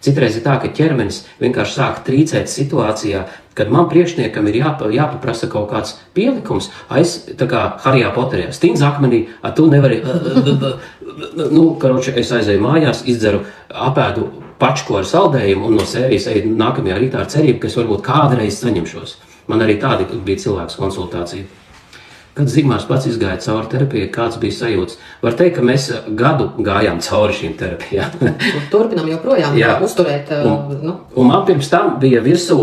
Citreiz ir tā, ka ķermenis vienkārši sāk trīcēt situācijā, kad man priekšniekam ir jāpaprasa kaut kāds pielikums, tā kā Harijā Poterī, stīns akmenī, tu nevari, karoči, es aizēju mājās, izdzeru, apēdu pačku ar saldējumu un no sērijas eju nākamajā rītā ar cerību, ka es varbūt kādreiz saņemšos. Man arī tādi bija cilvēks konsultācija. Kad Zigmārs pats izgāja cauri terapijai, kāds bija sajūts? Var teikt, ka mēs gadu gājām cauri šīm terapijām. Turpinām joprojām uzturēt. Un man pirms tam bija virsū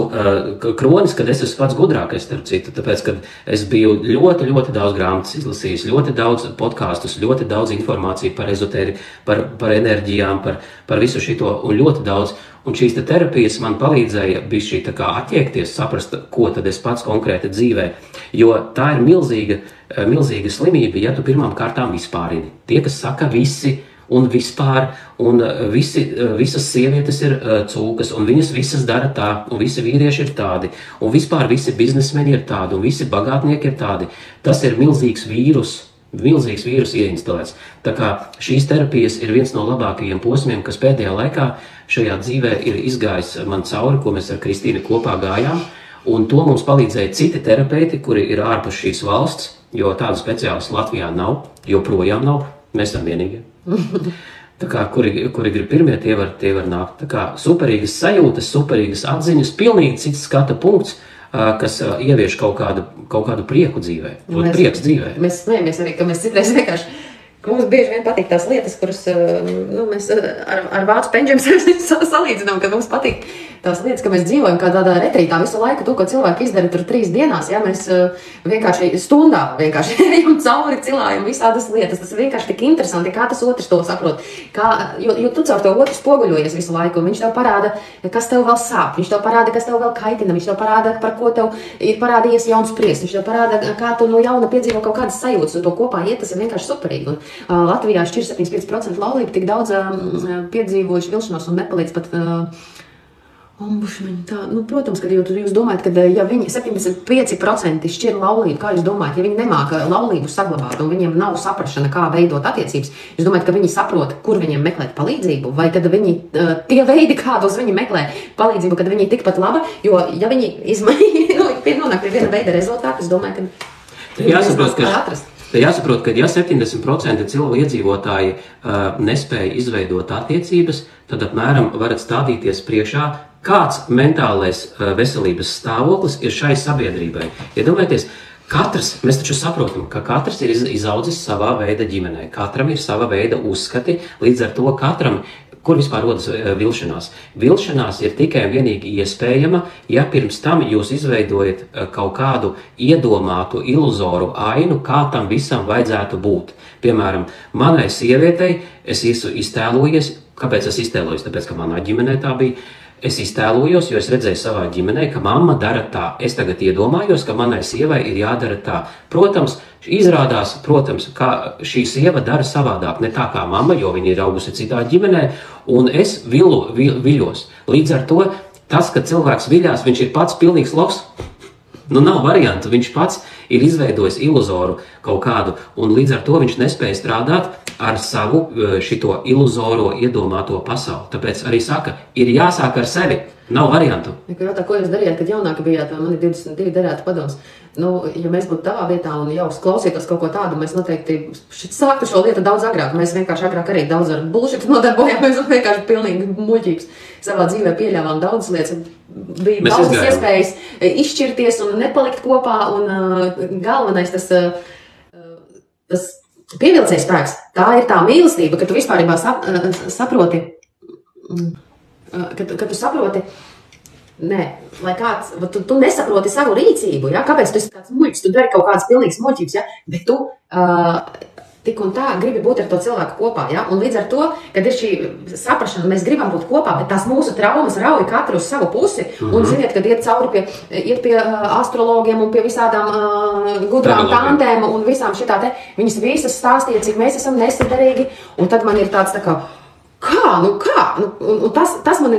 kronis, kad es esmu pats gudrākais, starp citu, tāpēc, kad es biju ļoti, ļoti daudz grāmatas izlasījis, ļoti daudz podkastus, ļoti daudz informāciju par ezotēri, par enerģijām, par visu šito un ļoti daudz. Un šīs terapijas man palīdzēja bišķi tā kā attiekties, saprast, ko tad es pats konkrēti dzīvē. Jo tā ir milzīga slimība, ja tu pirmām kārtām vispārini. Tie, kas saka visi un vispār, un visas sievietes ir cūkas, un viņas visas dara tā, un visi vīrieši ir tādi, un vispār visi biznesmeni ir tādi, un visi bagātnieki ir tādi. Tas ir milzīgs vīrus ieinstalēts. Tā kā šīs terapijas ir viens no labākajiem posmiem, kas pēdējā laikā šajā dzīvē ir izgājis man cauri, ko mēs ar Kristīnu kopā gājām, un to mums palīdzēja citi terapeiti, kuri ir ārpus šīs valsts, jo tādu speciālistu Latvijā nav, joprojām nav, mēs esam vienīgie. Tā kā, kuri grib pirmie, tie var nākt. Tā kā superīgas sajūtas, superīgas atziņas, pilnīgi cits skata punkts, kas ievieš kaut kādu prieku dzīvē, prieks dzīvē. Mēs smējamies arī, ka mēs citreiz vienkārši, ka mums bieži vien patīk tās lietas, kuras mēs ar vācu penģiem salīdzinām, ka mums patīk tās lietas, ka mēs dzīvojam kā tādā retrītā visu laiku, to, ko cilvēki izdara tur 3 dienās, ja mēs vienkārši stundā ejam cauri, cilājam visādas lietas. Tas ir vienkārši tik interesanti, kā tas otrs to saprot. Jo tu caur to otru spoguļojies visu laiku, un viņš tev parāda, kas tev vēl sāp, viņš tev parāda, kas tev vēl kaitina, viņš tev parāda, par ko tev ir parādījies jauns prieks, viņš tev parāda, kā tu no jauna piedzīvo kaut kādas sajūtas, un to kopā iet, tas ir vienkārši superīgi. Un Latvijā šķir 75% laulību, tik daudz piedzīvojuši vilšanos un nepalīdz pat ombušmeņi. Protams, kad jūs domājat, ka ja viņi 75% šķir laulību, kā jūs domājat, ja viņi nemāka laulību saglabāt un viņiem nav saprašana, kā veidot attiecības, jūs domājat, ka viņi saprot, kur viņiem meklēt palīdzību, vai kad viņi, tie veidi, kādos viņi meklē palīdzību, kad viņi tikpat laba, jo ja viņi nonāk pie viena veida rezultātu, es domāju, ka Jāsaprot, ka ja 70% cilvēku iedzīvotāji nespēja izveidot attiecības, tad apmēram varat stādīties priekšā, kāds mentālais veselības stāvoklis ir šai sabiedrībai. Iedomājieties, mēs taču saprotam, ka katrs ir izaudzis savā veida ģimenē, katram ir sava veida uzskati, līdz ar to katram, kur vispār rodas vilšanās. Vilšanās ir tikai un vienīgi iespējama, ja pirms tam jūs izveidojat kaut kādu iedomātu, iluzoru ainu, kā tam visam vajadzētu būt. Piemēram, manai sievietei es esmu iztēlojies, kāpēc es iztēlojos? Tāpēc, ka manā ģimenē tā bija. Es iztēlojos, jo es redzēju savā ģimenē, ka mamma dara tā. Es tagad iedomājos, ka manai sievai ir jādara tā. Protams, ka šī sieva dara savādāk, ne tā kā mamma, jo viņa ir augusi citā ģimenē, un es viļos. Līdz ar to, tas, ka cilvēks viļās, viņš ir pats pilnīgs loks. Nav variantu, viņš pats ir izveidojis iluzoru kaut kādu, un līdz ar to viņš nespēja strādāt ar savu šito iluzoro iedomāto pasauli. Tāpēc arī saka, ir jāsāk ar sevi, nav variantu. Ko jūs darījāt, kad jaunāki bijāt, man ir 22 derētu padoms. Ja mēs būtu tavā vietā un jau klausītos kaut ko tādu, mēs noteikti sāktu šo lietu daudz agrāk. Mēs vienkārši agrāk arī daudz ar bullshit nodarbojāmies un vienkārši pilnīgi muļķības savā dzīvē pieļāvām daudzas lietas. Bija daudzas iespējas izšķirties un nepalikt kopā, un galvenais tas pievilcējs spēks. Tā ir tā mīlestība, ka tu vispārībā saproti, ka tu saproti, lai kāds, tu nesaproti savu rīcību, ja? Kāpēc tu esi tāds muļķis, tu dari kaut kādas pilnīgas muļķības, ja? Bet tu tik un tā gribi būt ar to cilvēku kopā, ja? Un līdz ar to, kad ir šī saprašana, mēs gribam būt kopā, bet tās mūsu traumas rauj katru uz savu pusi, un ziniet, kad iet pie astrologiem un pie visādām gudrām tantēm un visām šitā te, viņas visas stāstīja, cik mēs esam nesadarīgi, un tad man ir tāds tā kā, Kā? Tas man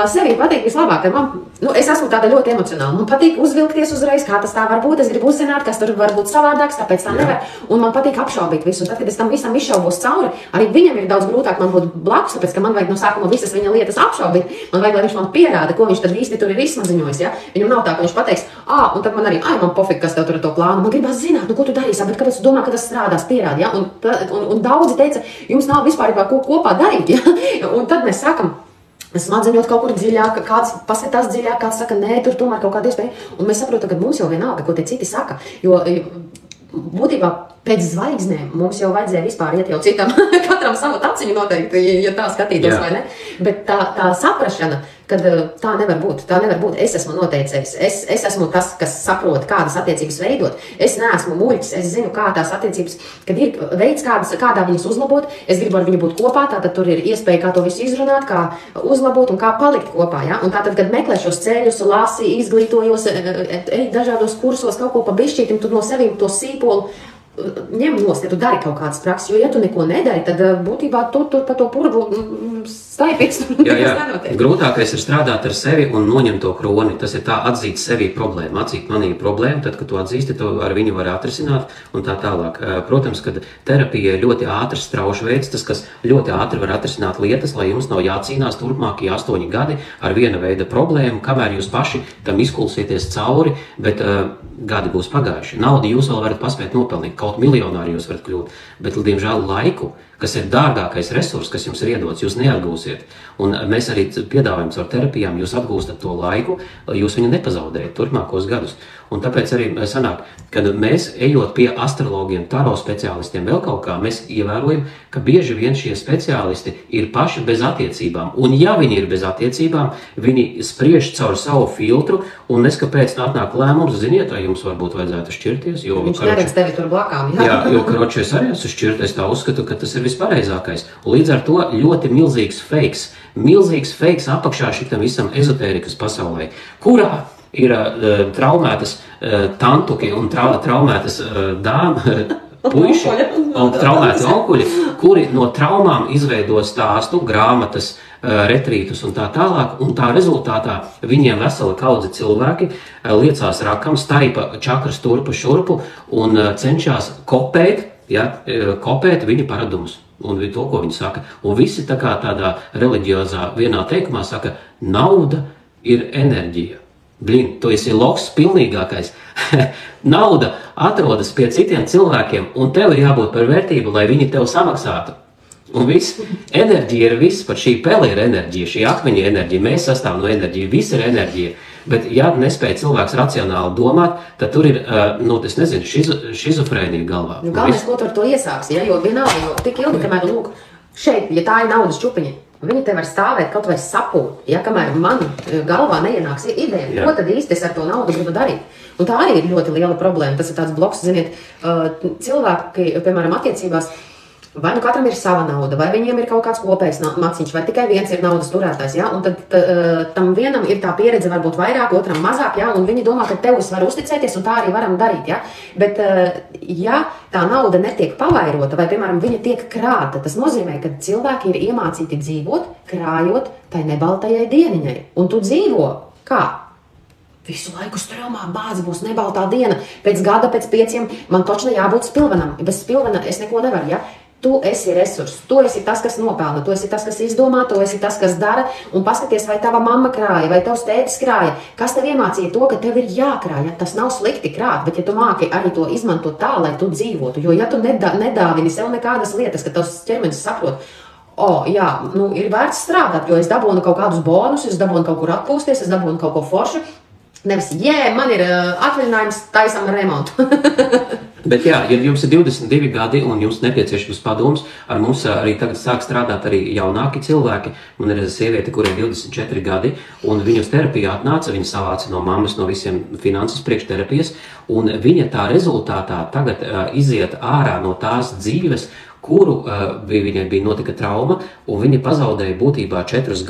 sevī patīk vislabāk, ka es esmu tāda ļoti emocionāla. Man patīk uzvilkties uzreiz, kā tas tā var būt. Es gribu uzzināt, kas tur var būt savādāks, tāpēc tā nevar. Un man patīk apšaubīt visu. Tad, kad es tam visam izšaubos cauri, arī viņam ir daudz grūtāk man būt blakus, tāpēc, ka man vajag no sākuma visas viņa lietas apšaubīt. Man vajag, lai viņš man pierāda, ko viņš tad īsti tur ir izsmaziņojis. Ja? Viņam nav tā, ka viņš pateiks, un tad man arī, man pofik, kas tev tur ar to plānu. Man gribas zināt, ko tu darīsi, bet kāpēc tu domā, ka tas strādās, pierādi. Ja? Un daudzi teica, jums nav vispār ko kopā darīt. Ja? Un tad mēs sākam smadzeņot kaut kur dziļāk, kāds paskatās dziļāk, kāds saka, nē, tur tomēr kaut kāda iespēja. Un mēs saprotam, ka mums jau vienalga, ko tie citi saka. Jo būtībā pēc zvaigznēm mums jau vajadzēja vispār iet jau citam, katram savu taciņu noteikti, ja tā skatītos vai ne. Bet tā saprašana, kad tā nevar būt. Es esmu noteicējis. Es esmu tas, kas saprot, kādas attiecības veidot. Es neesmu muļķis. Es zinu, kā tās attiecības, kad ir veids, kādā viņas uzlabot. Es gribu ar viņu būt kopā, tātad tur ir iespēja, kā to visu izrunāt, kā uzlabot un kā palikt kopā. Ja? Un tātad, kad meklē šos ceļus, lasi, izglītojos, ej dažādos kursos, kaut ko pa bišķītim, tu no sevīm to sīpolu ņem nost, ja tu dari kaut kādas prakses, jo ja tu neko nedari, tad būtībā tu pa to purvu staipies. Grūtākais ir strādāt ar sevi un noņemt to kroni. Tas ir tā atzīt sevi problēmu, atzīt manī problēmu, tad, kad tu atzīsti, to ar viņu var atrisināt un tā tālāk. Protams, kad terapija ir ļoti ātrs, straušs veids, tas, kas ļoti ātri var atrisināt lietas, lai jums nav jācīnās turpmākie 8 gadi ar viena veida problēmu, kamēr jūs paši tam izkulsieties cauri, bet gadi būs pagājuši. Naudu jūs vēl varat paspēt nopelnīt, kaut miljonāri jūs varat kļūt, bet, diemžēl, laiku, kas ir dārgākais resurs, kas jums ir iedots, jūs neatgūsiet. Un mēs arī piedāvājam caur terapijām, jūs atgūstat to laiku, jūs viņu nepazaudējat turpmākos gadus. Un tāpēc arī sanāk, kad mēs, ejot pie astrologiem, taro speciālistiem, vēl kaut kā, mēs ievērojam, ka bieži vien šie speciālisti ir paši bez attiecībām. Un ja viņi ir bez attiecībām, viņi spriež caur savu filtru un neskapēc nāk lēmums, ziniet, vai jums varbūt vajadzētu šķirties. Viņš neredz tevi tur blakām. Jā, jo, karoči, es arī esmu šķirties, tā uzskatu, ka tas ir vispareizākais. Un līdz ar to ļoti milzīgs fakes apakšā šitam visam ezotērikas pasaulē, kurā ir traumētas tantuki un traumētas puiši un traumēti onkuļi, kuri no traumām izveido stāstu, grāmatas, retrītus un tā tālāk, un tā rezultātā viņiem vesela kaudze cilvēki liecās rakam, staipa čakras turpa šurpu un cenšas kopēt viņu paradumus un to, ko viņi saka. Un visi tā kā tādā reliģiozā vienā teikumā saka, nauda ir enerģija. Blin, tu esi loks pilnīgākais. Nauda atrodas pie citiem cilvēkiem, un tev ir jābūt par vērtību, lai viņi tev samaksātu. Un viss, enerģija ir viss, pat šī pele ir enerģija, šī akmeņa enerģija, mēs sastāvam no enerģija, viss ir enerģija. Bet, ja nespēja cilvēks racionāli domāt, tad tur ir, es nezinu, šizofrēnija galvā. Galvenais, ko tu ar to iesāksi, ja? Jo vienalga, jo tik ilgi, kamēr, lūk, šeit, ja tā ir naudas čupiņa, viņi te var stāvēt kaut vai sapūt, ja, kamēr man galvā neienāks ideja, ko tad īsti es ar to naudu gribu darīt. Un tā arī ir ļoti liela problēma. Tas ir tāds bloks, ziniet, cilvēki, piemēram, attiecībās, vai nu katram ir sava nauda, vai viņiem ir kaut kāds kopējs maciņš, vai tikai viens ir naudas turētājs, ja? Un tad tam vienam ir tā pieredze varbūt vairāk, otram mazāk, ja? Un viņi domā, ka tev es varu uzticēties, un tā arī varam darīt, ja? Bet, ja tā nauda netiek pavairota, vai, piemēram, viņa tiek krāta, tas nozīmē, ka cilvēki ir iemācīti dzīvot, krājot tai nebaltajai dieniņai. Un tu dzīvo kā? Visu laiku strāmā, bāzi būs nebaltā diena, pēc gada, pēc 5, man točne jābūt spilvenam. Bez spilvena es neko nevaru, ja? Tu esi resurs, tu esi tas, kas nopelna, tu esi tas, kas izdomā, tu esi tas, kas dara, un paskaties, vai tava mamma krāja, vai tavs tētis krāja. Kas tev iemācīja to, ka tev ir jākrāja? Tas nav slikti krāt, bet ja tu māki arī to izmantot tā, lai tu dzīvotu, jo ja tu nedāvini sev nekādas lietas, ka tavs ķermenis saprot, jā, ir vērts strādāt, jo es dabūnu kaut kādus bonusus, es dabūnu kaut kur atpūsties, es dabūnu kaut ko foršu, nevis, man ir atvaļinājums, taisam remontu. Bet jā, ja jums ir 22 gadi un jums nepieciešams padoms, ar mums arī tagad sāk strādāt arī jaunāki cilvēki. Man ir sieviete, kurai 24 gadi, un viņa uz terapiju atnāca, viņa savāca no mammas, no visiem finanses priekšterapijas, un viņa tā rezultātā tagad iziet ārā no tās dzīves, kuru viņai bija notika trauma, un viņa pazaudēja būtībā 4 gadus.